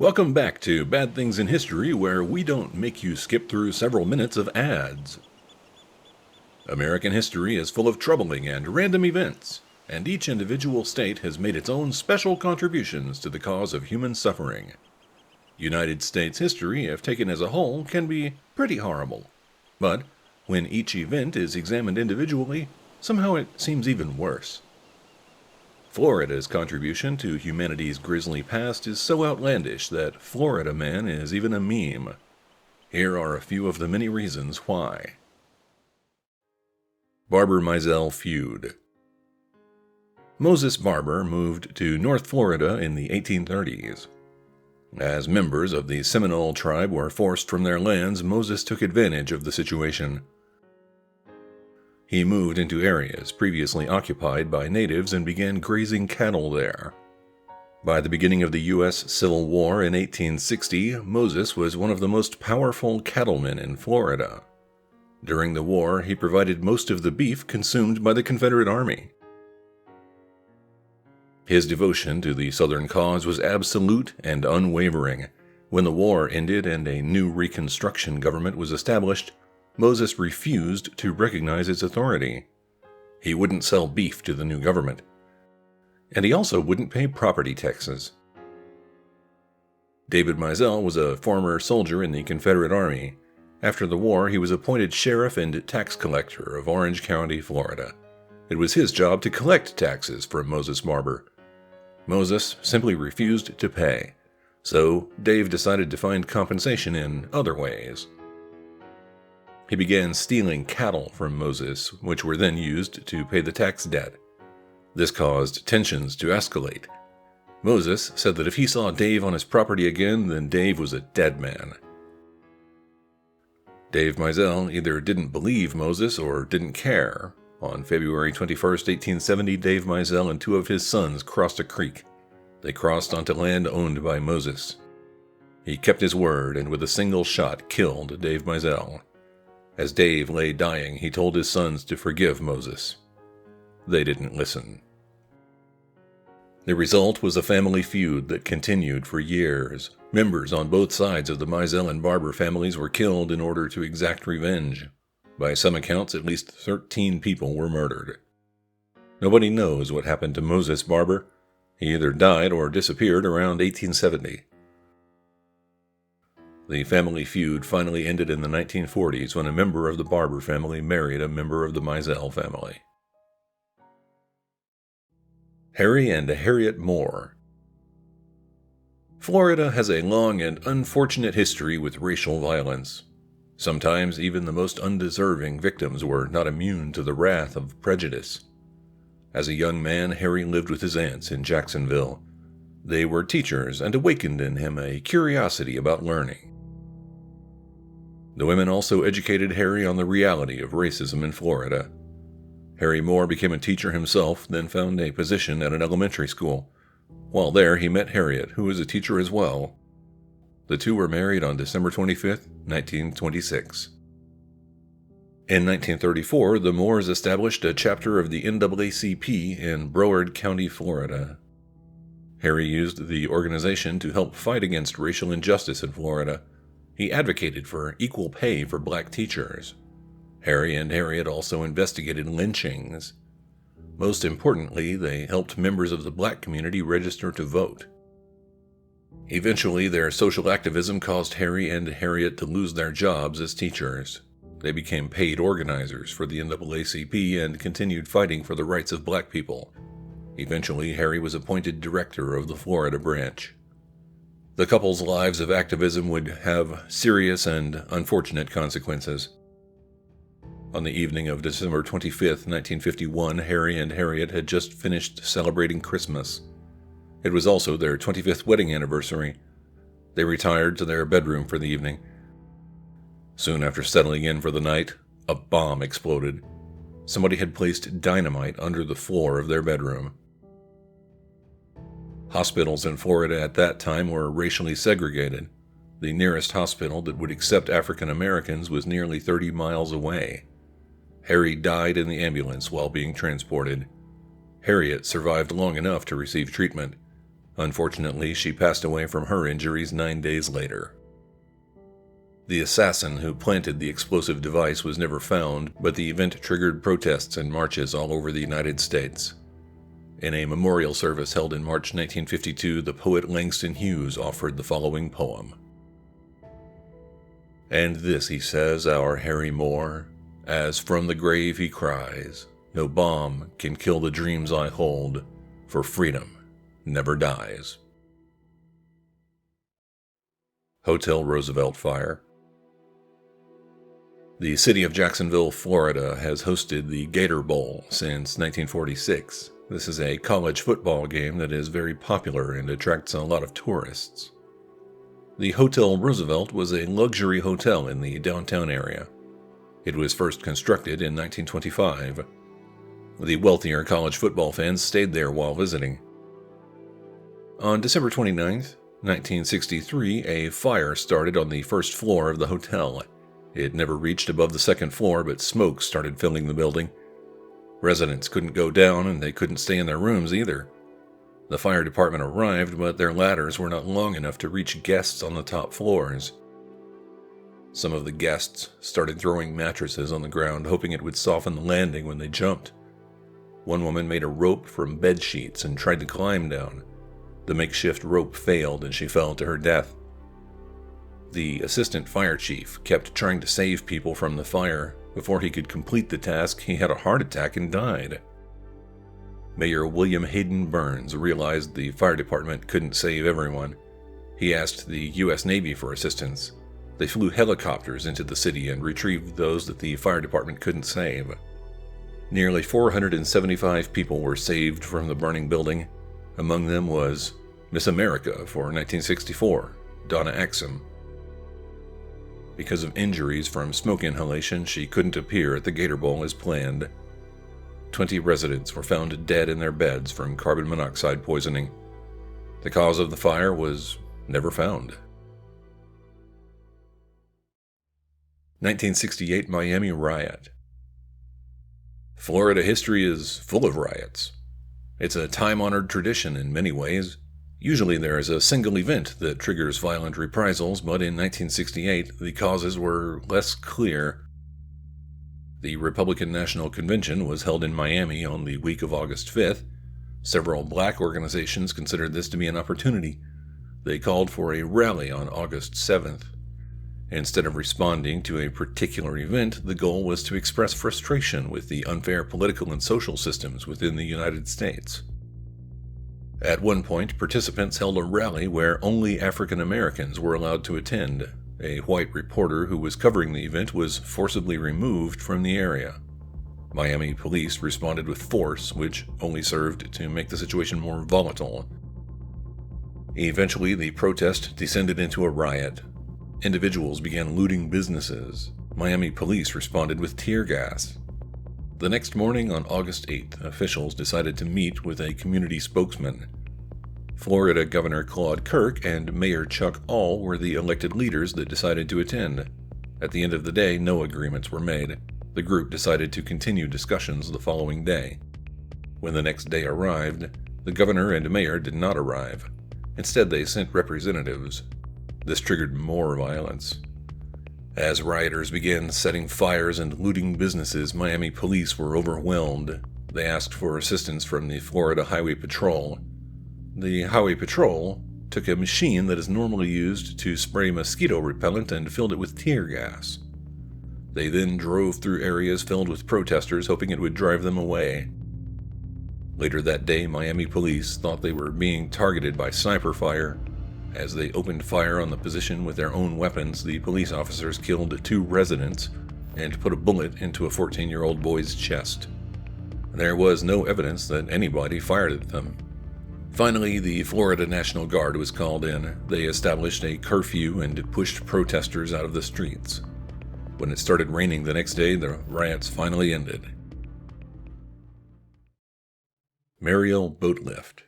Welcome back to Bad Things in History, where we don't make you skip through several minutes of ads. American history is full of troubling and random events, and each individual state has made its own special contributions to the cause of human suffering. United States history, if taken as a whole, can be pretty horrible. But when each event is examined individually, somehow it seems even worse. Florida's contribution to humanity's grisly past is so outlandish that Florida Man is even a meme. Here are a few of the many reasons why. Barber-Mizell Feud. Moses Barber moved to North Florida in the 1830s. As members of the Seminole tribe were forced from their lands, Moses took advantage of the situation. He moved into areas previously occupied by natives and began grazing cattle there. By the beginning of the U.S. Civil War in 1860, Moses was one of the most powerful cattlemen in Florida. During the war, he provided most of the beef consumed by the Confederate Army. His devotion to the Southern cause was absolute and unwavering. When the war ended and a new Reconstruction government was established, Moses refused to recognize its authority. He wouldn't sell beef to the new government. And he also wouldn't pay property taxes. David Mizell was a former soldier in the Confederate Army. After the war, he was appointed sheriff and tax collector of Orange County, Florida. It was his job to collect taxes from Moses Barber. Moses simply refused to pay, so Dave decided to find compensation in other ways. He began stealing cattle from Moses, which were then used to pay the tax debt. This caused tensions to escalate. Moses said that if he saw Dave on his property again, then Dave was a dead man. Dave Mizell either didn't believe Moses or didn't care. On February 21, 1870, Dave Mizell and two of his sons crossed a creek. They crossed onto land owned by Moses. He kept his word and with a single shot killed Dave Mizell. As Dave lay dying, he told his sons to forgive Moses. They didn't listen. The result was a family feud that continued for years. Members on both sides of the Mizell and Barber families were killed in order to exact revenge. By some accounts, at least 13 people were murdered. Nobody knows what happened to Moses Barber. He either died or disappeared around 1870. The family feud finally ended in the 1940s when a member of the Barber family married a member of the Mizell family. Harry and Harriette Moore. Florida has a long and unfortunate history with racial violence. Sometimes even the most undeserving victims were not immune to the wrath of prejudice. As a young man, Harry lived with his aunts in Jacksonville. They were teachers and awakened in him a curiosity about learning. The women also educated Harry on the reality of racism in Florida. Harry Moore became a teacher himself, then found a position at an elementary school. While there, he met Harriette, who was a teacher as well. The two were married on December 25, 1926. In 1934, the Moores established a chapter of the NAACP in Broward County, Florida. Harry used the organization to help fight against racial injustice in Florida. He advocated for equal pay for black teachers. Harry and Harriette also investigated lynchings. Most importantly, they helped members of the black community register to vote. Eventually, their social activism caused Harry and Harriette to lose their jobs as teachers. They became paid organizers for the NAACP and continued fighting for the rights of black people. Eventually, Harry was appointed director of the Florida branch. The couple's lives of activism would have serious and unfortunate consequences. On the evening of December 25, 1951, Harry and Harriette had just finished celebrating Christmas. It was also their 25th wedding anniversary. They retired to their bedroom for the evening. Soon after settling in for the night, a bomb exploded. Somebody had placed dynamite under the floor of their bedroom. Hospitals in Florida at that time were racially segregated. The nearest hospital that would accept African Americans was nearly 30 miles away. Harry died in the ambulance while being transported. Harriette survived long enough to receive treatment. Unfortunately, she passed away from her injuries 9 days later. The assassin who planted the explosive device was never found, but the event triggered protests and marches all over the United States. In a memorial service held in March 1952, the poet Langston Hughes offered the following poem. "And this he says, our Harry Moore, as from the grave he cries, no bomb can kill the dreams I hold, for freedom never dies." Hotel Roosevelt Fire. The city of Jacksonville, Florida, has hosted the Gator Bowl since 1946. This is a college football game that is very popular and attracts a lot of tourists. The Hotel Roosevelt was a luxury hotel in the downtown area. It was first constructed in 1925. The wealthier college football fans stayed there while visiting. On December 29, 1963, a fire started on the first floor of the hotel. It never reached above the second floor, but smoke started filling the building. Residents couldn't go down, and they couldn't stay in their rooms either. The fire department arrived, but their ladders were not long enough to reach guests on the top floors. Some of the guests started throwing mattresses on the ground, hoping it would soften the landing when they jumped. One woman made a rope from bed sheets and tried to climb down. The makeshift rope failed, and she fell to her death. The assistant fire chief kept trying to save people from the fire. Before he could complete the task, he had a heart attack and died. Mayor William Hayden Burns realized the fire department couldn't save everyone. He asked the U.S. Navy for assistance. They flew helicopters into the city and retrieved those that the fire department couldn't save. Nearly 475 people were saved from the burning building. Among them was Miss America for 1964, Donna Exum. Because of injuries from smoke inhalation, she couldn't appear at the Gator Bowl as planned. 20 residents were found dead in their beds from carbon monoxide poisoning. The cause of the fire was never found. 1968 Miami Riot. Florida history is full of riots. It's a time-honored tradition in many ways. Usually there is a single event that triggers violent reprisals, but in 1968 the causes were less clear. The Republican National Convention was held in Miami on the week of August 5th. Several black organizations considered this to be an opportunity. They called for a rally on August 7th. Instead of responding to a particular event, the goal was to express frustration with the unfair political and social systems within the United States. At one point, participants held a rally where only African Americans were allowed to attend. A white reporter who was covering the event was forcibly removed from the area. Miami police responded with force, which only served to make the situation more volatile. Eventually, the protest descended into a riot. Individuals began looting businesses. Miami police responded with tear gas. The next morning, on August 8th, officials decided to meet with a community spokesman. Florida Governor Claude Kirk and Mayor Chuck All were the elected leaders that decided to attend. At the end of the day, no agreements were made. The group decided to continue discussions the following day. When the next day arrived, the governor and mayor did not arrive. Instead, they sent representatives. This triggered more violence. As rioters began setting fires and looting businesses, Miami police were overwhelmed. They asked for assistance from the Florida Highway Patrol. The Highway Patrol took a machine that is normally used to spray mosquito repellent and filled it with tear gas. They then drove through areas filled with protesters, hoping it would drive them away. Later that day, Miami police thought they were being targeted by sniper fire. As they opened fire on the position with their own weapons, the police officers killed 2 residents and put a bullet into a 14-year-old boy's chest. There was no evidence that anybody fired at them. Finally, the Florida National Guard was called in. They established a curfew and pushed protesters out of the streets. When it started raining the next day, the riots finally ended. Mariel Boatlift.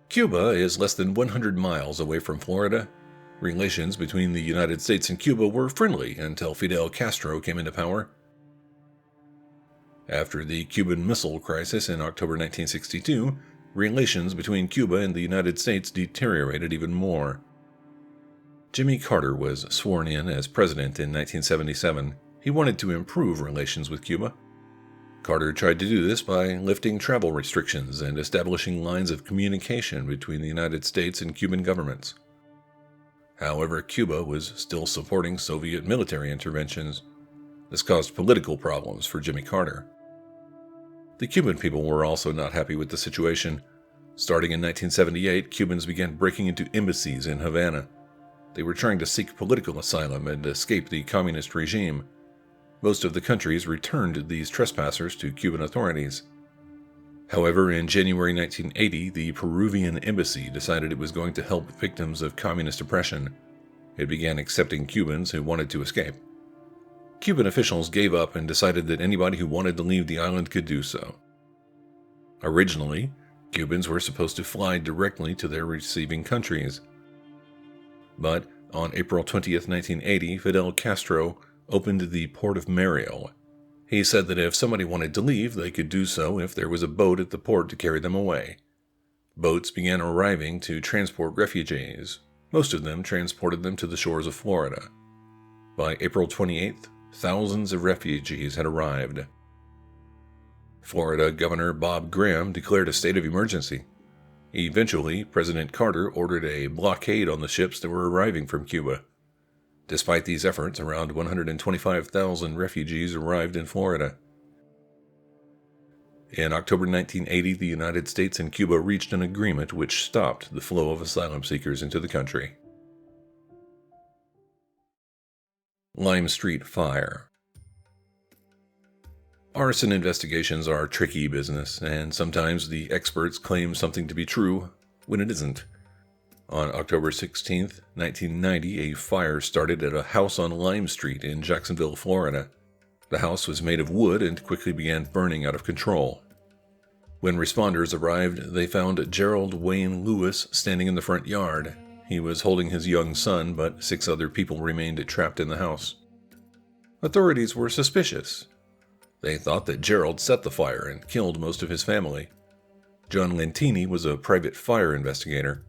Cuba is less than 100 miles away from Florida. Relations between the United States and Cuba were friendly until Fidel Castro came into power. After the Cuban Missile Crisis in October 1962, relations between Cuba and the United States deteriorated even more. Jimmy Carter was sworn in as president in 1977. He wanted to improve relations with Cuba. Carter tried to do this by lifting travel restrictions and establishing lines of communication between the United States and Cuban governments. However, Cuba was still supporting Soviet military interventions. This caused political problems for Jimmy Carter. The Cuban people were also not happy with the situation. Starting in 1978, Cubans began breaking into embassies in Havana. They were trying to seek political asylum and escape the communist regime. Most of the countries returned these trespassers to Cuban authorities. However, in January 1980, the Peruvian embassy decided it was going to help victims of communist oppression. It began accepting Cubans who wanted to escape. Cuban officials gave up and decided that anybody who wanted to leave the island could do so. Originally, Cubans were supposed to fly directly to their receiving countries. But on April 20th, 1980, Fidel Castro opened the port of Mariel. He said that if somebody wanted to leave, they could do so if there was a boat at the port to carry them away. Boats began arriving to transport refugees. Most of them transported them to the shores of Florida. By April 28th, thousands of refugees had arrived. Florida Governor Bob Graham declared a state of emergency. Eventually, President Carter ordered a blockade on the ships that were arriving from Cuba. Despite these efforts, around 125,000 refugees arrived in Florida. In October 1980, the United States and Cuba reached an agreement which stopped the flow of asylum seekers into the country. Lime Street Fire. Arson investigations are tricky business, and sometimes the experts claim something to be true when it isn't. On October 16, 1990, a fire started at a house on Lime Street in Jacksonville, Florida. The house was made of wood and quickly began burning out of control. When responders arrived, they found Gerald Wayne Lewis standing in the front yard. He was holding his young son, but 6 other people remained trapped in the house. Authorities were suspicious. They thought that Gerald set the fire and killed most of his family. John Lentini was a private fire investigator.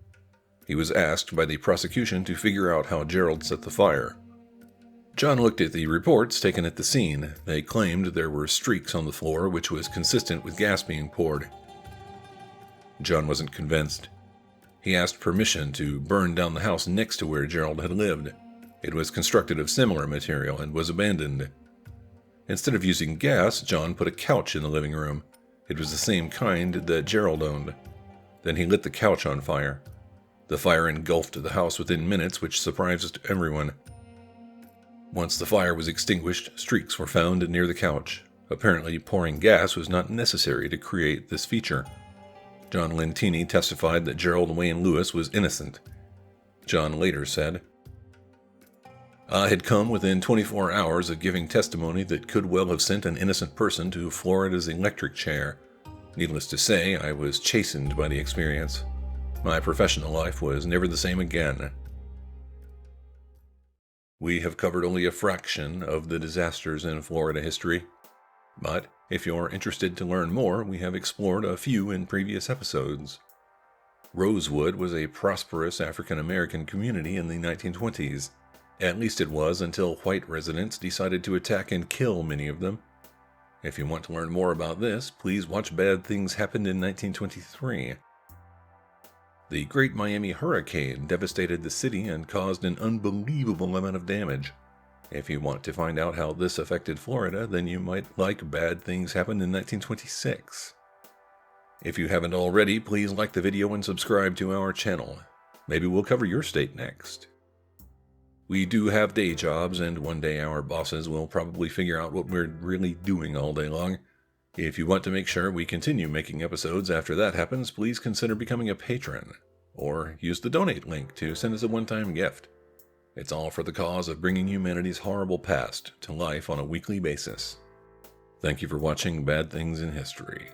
He was asked by the prosecution to figure out how Gerald set the fire. John looked at the reports taken at the scene. They claimed there were streaks on the floor, which was consistent with gas being poured. John wasn't convinced. He asked permission to burn down the house next to where Gerald had lived. It was constructed of similar material and was abandoned. Instead of using gas, John put a couch in the living room. It was the same kind that Gerald owned. Then he lit the couch on fire. The fire engulfed the house within minutes, which surprised everyone. Once the fire was extinguished, streaks were found near the couch. Apparently, pouring gas was not necessary to create this feature. John Lentini testified that Gerald Wayne Lewis was innocent. John later said, "I had come within 24 hours of giving testimony that could well have sent an innocent person to Florida's electric chair. Needless to say, I was chastened by the experience. My professional life was never the same again." We have covered only a fraction of the disasters in Florida history, but if you're interested to learn more, we have explored a few in previous episodes. Rosewood was a prosperous African-American community in the 1920s. At least it was until white residents decided to attack and kill many of them. If you want to learn more about this, please watch Bad Things Happened in 1923. The Great Miami Hurricane devastated the city and caused an unbelievable amount of damage. If you want to find out how this affected Florida, then you might like Bad Things Happened in 1926. If you haven't already, please like the video and subscribe to our channel. Maybe we'll cover your state next. We do have day jobs, and one day our bosses will probably figure out what we're really doing all day long. If you want to make sure we continue making episodes after that happens, please consider becoming a patron, or use the donate link to send us a one-time gift. It's all for the cause of bringing humanity's horrible past to life on a weekly basis. Thank you for watching Bad Things in History.